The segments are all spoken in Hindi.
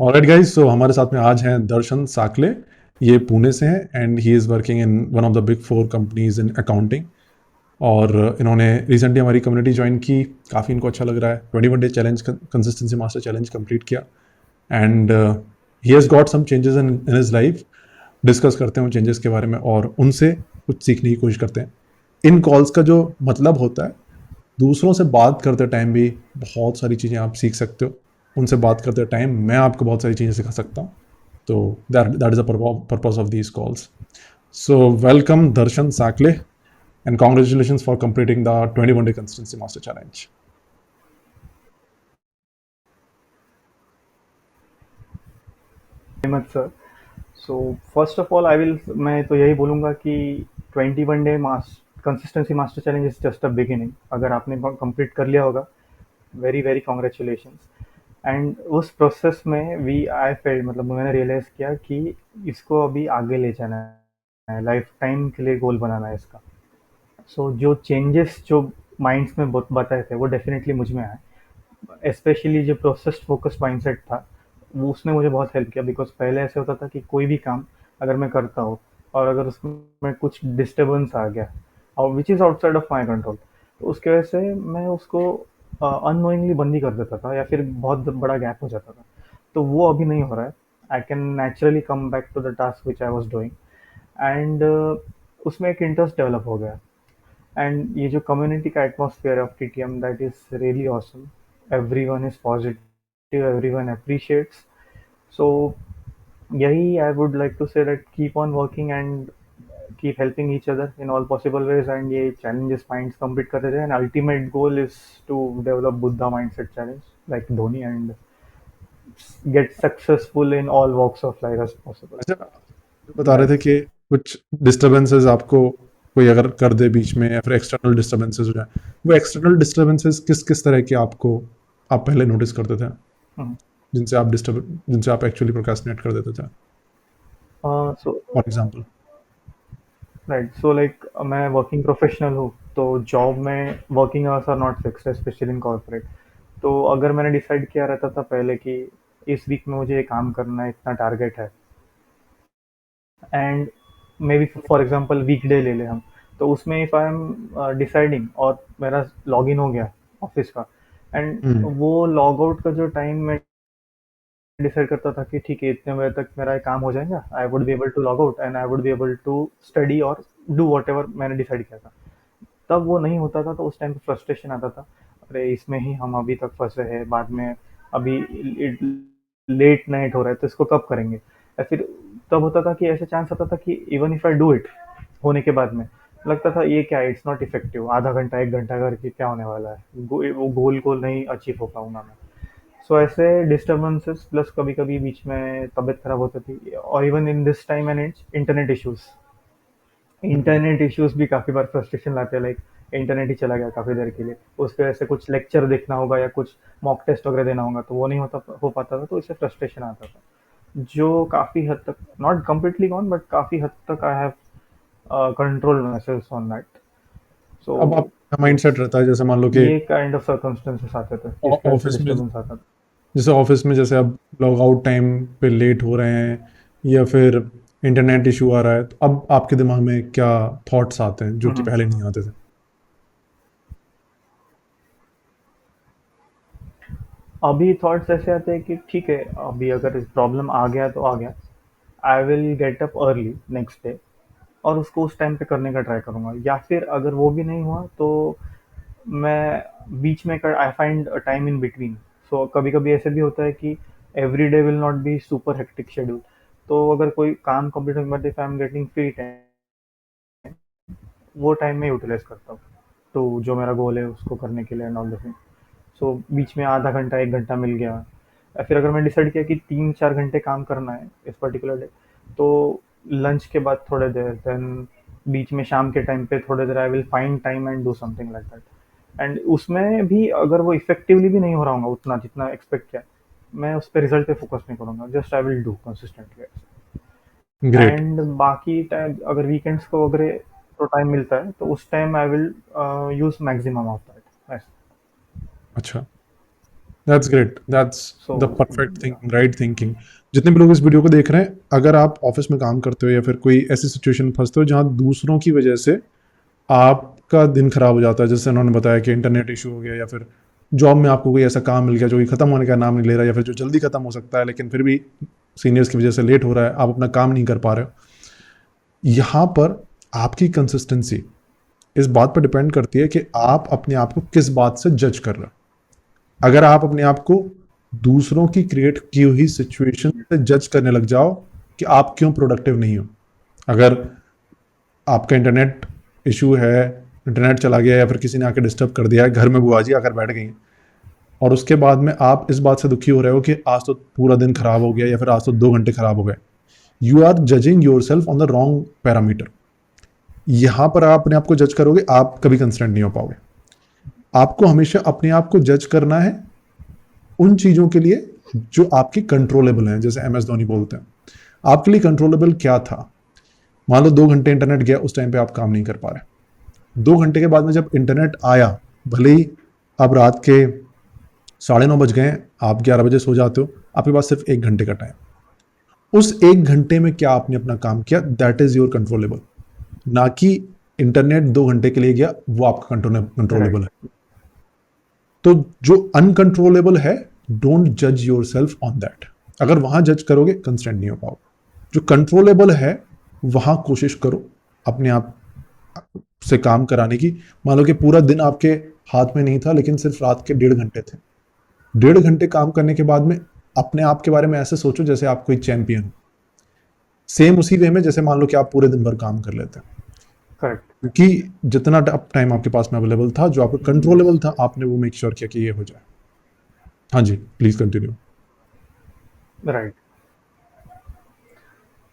ऑलराइट गाइस, सो हमारे साथ में आज हैं दर्शन साकले। ये पुणे से हैं and he is working in one of the big four companies in accounting. और इन्होंने रिसेंटली हमारी कम्युनिटी ज्वाइन की। काफ़ी इनको अच्छा लग रहा है। 21 day challenge, consistency master challenge complete किया and he has got some changes in his life. Discuss करते हैं उन चेंजेस के बारे में और उनसे कुछ सीखने की कोशिश करते हैं। इन कॉल्स का जो मतलब होता है, दूसरों से बात करते टाइम भी बहुत सारी चीज़ें आप सीख सकते हो। उनसे बात करते टाइम मैं आपको बहुत सारी चीज़ें सिखा सकता हूँ। तो that is the purpose of these calls. So welcome Darshan साकले and congratulations for completing the 21-day consistency master challenge. Much sir. So first of all I will मैं तो यही बोलूँगा कि 21 day mass consistency master challenge is just a beginning. अगर आपने कंप्लीट कर लिया होगा, वेरी वेरी कॉन्ग्रेचुलेशंस। एंड उस प्रोसेस में वी आई फेल्ड, मतलब मैंने रियलाइज़ किया कि इसको अभी आगे ले जाना है, लाइफ टाइम के लिए गोल बनाना है इसका। सो जो चेंजेस जो माइंड्स में बताए थे वो डेफिनेटली मुझ में आए। स्पेशली जो प्रोसेस फोकस्ड माइंडसेट था, वो उसने मुझे बहुत हेल्प किया। बिकॉज पहले ऐसे होता था कि कोई भी काम अगर मैं करता हूँ और अगर उसमें कुछ डिस्टर्बेंस आ गया और which is outside of my control, तो उसकी वजह से मैं उसको अननोइंगली बंद ही कर देता था या फिर बहुत बड़ा गैप हो जाता था। तो वो अभी नहीं हो रहा है। I can naturally come back to the task which I was doing. And उसमें एक इंटरेस्ट डेवलप हो गया। एंड ये जो कम्युनिटी का atmosphere of TTM, that is really awesome. Everyone is positive, everyone appreciates. So यही I would like to say that keep on working and keep helping each other in all possible ways. And ये चैलेंजेस माइंड्स कंप्लीट करते थे। And ultimate goal is to develop Buddha mindset challenge like Dhoni and get successful in all walks of life as possible. अच्छा, जो बता रहे थे That's कि कुछ डिस्टरबेंसेस आपको कोई अगर कर दे बीच में या फिर एक्सटर्नल डिस्टरबेंसेस हो जाए, वो एक्सटर्नल डिस्टरबेंसेस किस किस तरह के आपको आप पहले नोटिस करते थे, mhm. जिनसे आप एक्चुअली प्रोक्रेस्टिनेट कर देते थे? So for example. Right, so like मैं वर्किंग प्रोफेशनल हूँ, तो जॉब में working hours are not fixed, specially in corporate. तो अगर मैंने डिसाइड किया रहता था पहले कि इस वीक में मुझे ये काम करना है, इतना टारगेट है, and maybe for example week day ले ले हम, तो उसमें इफ आई एम डिसाइडिंग और मेरा लॉग इन हो गया ऑफिस का, एंड हम्म। वो लॉग आउट का जो टाइम मैं डिसाइड करता था कि ठीक है इतने बजे तक मेरा ये काम हो जाएगा, I would be able to log out and I would be able to study और डू वॉट एवर मैंने डिसाइड किया था। तब वो नहीं होता था, तो उस टाइम पे फ्रस्ट्रेशन आता था। अरे इसमें ही हम अभी तक फंसे हैं, बाद में अभी लेट नाइट हो रहा है तो इसको कब करेंगे। या फिर तब होता था कि ऐसे चांस आता था कि even if I do it, होने के बाद में लगता था ये क्या, इट्स नॉट इफेक्टिव, आधा घंटा एक घंटा करके क्या होने वाला है, वो गोल नहीं अचीव हो पाऊंगा मैं। सो ऐसे डिस्टर्बेंसेस प्लस कभी कभी बीच में तबीयत खराब होती थी, और even in this time and it's internet issues. Hmm. Internet issues भी काफी बार फ्रस्ट्रेशन लाते हैं। लाइक इंटरनेट ही चला गया काफी देर के लिए, उसके वजह से कुछ लेक्चर देखना होगा या कुछ मॉक टेस्ट वगैरह देना होगा, तो वो नहीं हो पाता था, तो इससे फ्रस्ट्रेशन आता था, जो काफी हद तक, नॉट कम्प्लीटली गॉन, बट काफी हद तक I have control myself on that. So अब आपका माइंड सेट रहता है, जैसे मान लो कि ये काइंड ऑफ सर्कमस्टेंसेस आते थे जिसकी वजह से ऑफिस में, डिस्टर्बेंस आता था। जैसे ऑफिस में जैसे अब लॉग आउट टाइम पे लेट हो रहे हैं या फिर इंटरनेट इशू आ रहा है, तो अब आपके दिमाग में क्या थॉट्स आते हैं जो कि हम्म। पहले नहीं आते थे? अभी थॉट्स ऐसे आते हैं कि ठीक है, अभी अगर प्रॉब्लम आ गया तो आ गया, I will get up early next day और उसको उस टाइम पे करने का ट्राई करूँगा। या फिर अगर वो भी नहीं हुआ तो मैं बीच में कर I find time in between. So कभी कभी ऐसे भी होता है कि every day will not be super hectic schedule, तो अगर कोई काम कंप्लीट होने के बाद if I am getting free time, वो टाइम में यूटिलाइज करता हूँ तो जो मेरा गोल है उसको करने के लिए एंड ऑल द थिंग। सो बीच में आधा घंटा एक घंटा मिल गया, या फिर अगर मैं डिसाइड किया कि 3-4 घंटे काम करना है इस पर्टिकुलर डे, तो लंच के बाद थोड़े देर, देन बीच में शाम के टाइम पे थोड़े देर I will find time and do something like that. And उसमें भी अगर वो इफेक्टिवली भी नहीं हो रहा होगा उतना जितना एक्सपेक्ट किया, मैं उस पर रिजल्ट पे फोकस नहीं करूंगा, just I will do consistently. Great. And बाकी टाइम अगर वीकेंड्स को अगर तो टाइम मिलता है तो उस time I will use maximum of that. अच्छा, that's great, that's So the perfect thinking, right thinking. जितने भी लोग इस वीडियो को देख रहे हैं, अगर आप ऑफिस में काम करते हो या फिर कोई ऐसी सिचुएशन में फंसते हो जहाँ दूसरों की वजह से आपका दिन खराब हो जाता है, जैसे उन्होंने बताया कि इंटरनेट इशू हो गया या फिर जॉब में आपको कोई ऐसा काम मिल गया जो कि खत्म होने का नाम नहीं ले रहा, या फिर जो जल्दी खत्म हो सकता है लेकिन फिर भी सीनियर्स की वजह से लेट हो रहा है, आप अपना काम नहीं कर पा रहे हो। यहाँ पर आपकी कंसिस्टेंसी इस बात पर डिपेंड करती है कि आप अपने आप को किस बात से जज कर रहे हो। अगर आप अपने आप को दूसरों की क्रिएट की हुई सिचुएशन से जज करने लग जाओ कि आप क्यों प्रोडक्टिव नहीं हो, अगर आपका इंटरनेट इशू है, इंटरनेट चला गया या फिर किसी ने आके डिस्टर्ब कर दिया है, घर में बुआ जी आकर बैठ गई और उसके बाद में आप इस बात से दुखी हो रहे हो कि आज तो पूरा दिन खराब हो गया या फिर आज तो 2 घंटे खराब हो गए, you are judging yourself on the wrong parameter. यहां पर आप अपने आप को जज करोगे, आप कभी कंसिस्टेंट नहीं हो पाओगे। आपको हमेशा अपने आप को जज करना है उन चीजों के लिए जो आपकी कंट्रोलेबल हैं, जैसे MS धोनी बोलते हैं। आपके लिए कंट्रोलेबल क्या था? मान लो 2 घंटे इंटरनेट गया, उस टाइम पे आप काम नहीं कर पा रहे। 2 घंटे के बाद में जब इंटरनेट आया, भले ही अब रात के 9:30 बज गए, आप 11 बजे सो जाते हो, आपके पास सिर्फ 1 घंटे का टाइम। उस 1 घंटे में क्या आपने अपना काम किया, दैट इज योर कंट्रोलेबल। ना कि इंटरनेट 2 घंटे के लिए गया, वो आपका कंट्रोलेबल right. है। तो जो अनकंट्रोलेबल है, डोंट जज योर सेल्फ ऑन दैट। अगर वहां जज करोगे, कंस्टेंट नहीं हो पाओगे। जो कंट्रोलेबल है वहां कोशिश करो अपने आप से काम कराने की। मान लो कि पूरा दिन आपके हाथ में नहीं था, लेकिन सिर्फ रात के 1.5 घंटे थे। 1.5 घंटे काम करने के बाद में अपने आप के बारे में ऐसे सोचो जैसे आप कोई चैंपियन हो। सेम उसी वे में जैसे मान लो कि आप पूरे दिन भर काम कर लेते हैं, Correct. क्योंकि जितना टाइम आपके पास में अवेलेबल था, जो आपको कंट्रोलेबल था, आपने वो मेक श्योर किया कि ये हो जाए। हाँ जी, प्लीज कंटिन्यू। Right.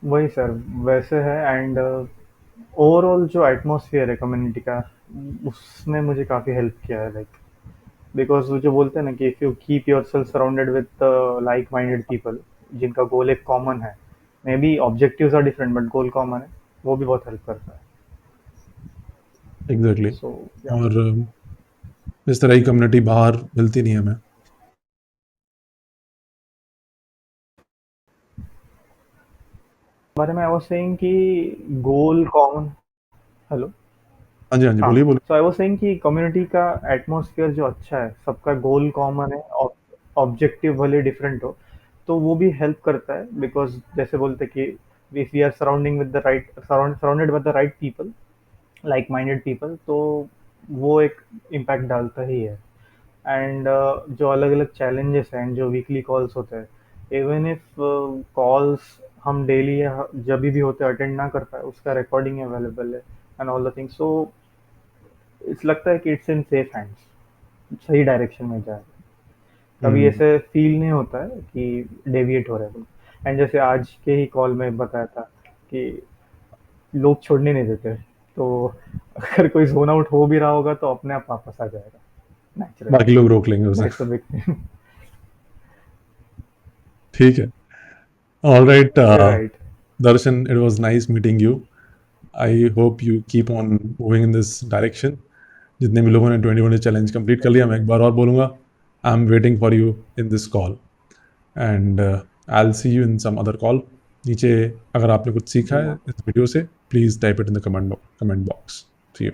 वही सर, वैसे है। एंड ओवरऑल जो एटमॉस्फेयर है कम्युनिटी का, उसने मुझे काफ़ी हेल्प किया है। लाइक बिकॉज वो जो बोलते हैं ना कि if you keep yourself surrounded with like minded people जिनका गोल एक कॉमन है, maybe objectives are different but goal common है, वो भी बहुत हेल्प करता है। एग्जैक्टली। सो और इस तरह की कम्युनिटी बाहर मिलती नहीं है हमें। बारे में आई वाज सेइंग कि गोल कॉमन। हेलो। हाँ जी, हाँ जी, हाँ, बोलिए बोलिए। सो आई वाज सेइंग कि कम्युनिटी का एटमॉस्फेयर जो अच्छा है, सबका गोल कॉमन है, ऑब्जेक्टिव भले डिफरेंट हो, तो वो भी हेल्प करता है। बिकॉज जैसे बोलते कि if we are surrounding with the right surrounded with the right people, like minded people, तो वो एक इम्पैक्ट डालता ही है। एंड जो अलग अलग चैलेंजेस हैं, जो वीकली कॉल्स होते हैं, इवन इफ कॉल्स हम डेली या जब भी होते अटेंड ना कर पाए, उसका रिकॉर्डिंग अवेलेबल है and all the things. So it's लगता है कि इट्स इन सेफ हैंड्स, सही डायरेक्शन में जा रहा है। कभी ऐसे फील नहीं होता है कि डेविएट हो रहा है। एंड जैसे आज के ही कॉल में बताया था कि लोग छोड़ने नहीं देते, तो अगर कोई जोन आउट हो भी रहा होगा तो अपने आप वापस आ जाएगा नेचुरली। बाकी लोग रोक लेंगे उसे। That's the big thing. ठीक है। All right right. Darshan, it was nice meeting you. I hope you keep on moving in this direction. जितने भी लोगों ने 21 चैलेंज कंप्लीट कर लिया, मैं एक बार और बोलूँगा, I am waiting for you in this call and I will see you in some other call. नीचे अगर आपने कुछ सीखा है इस वीडियो से, please type it in the comment box. See you.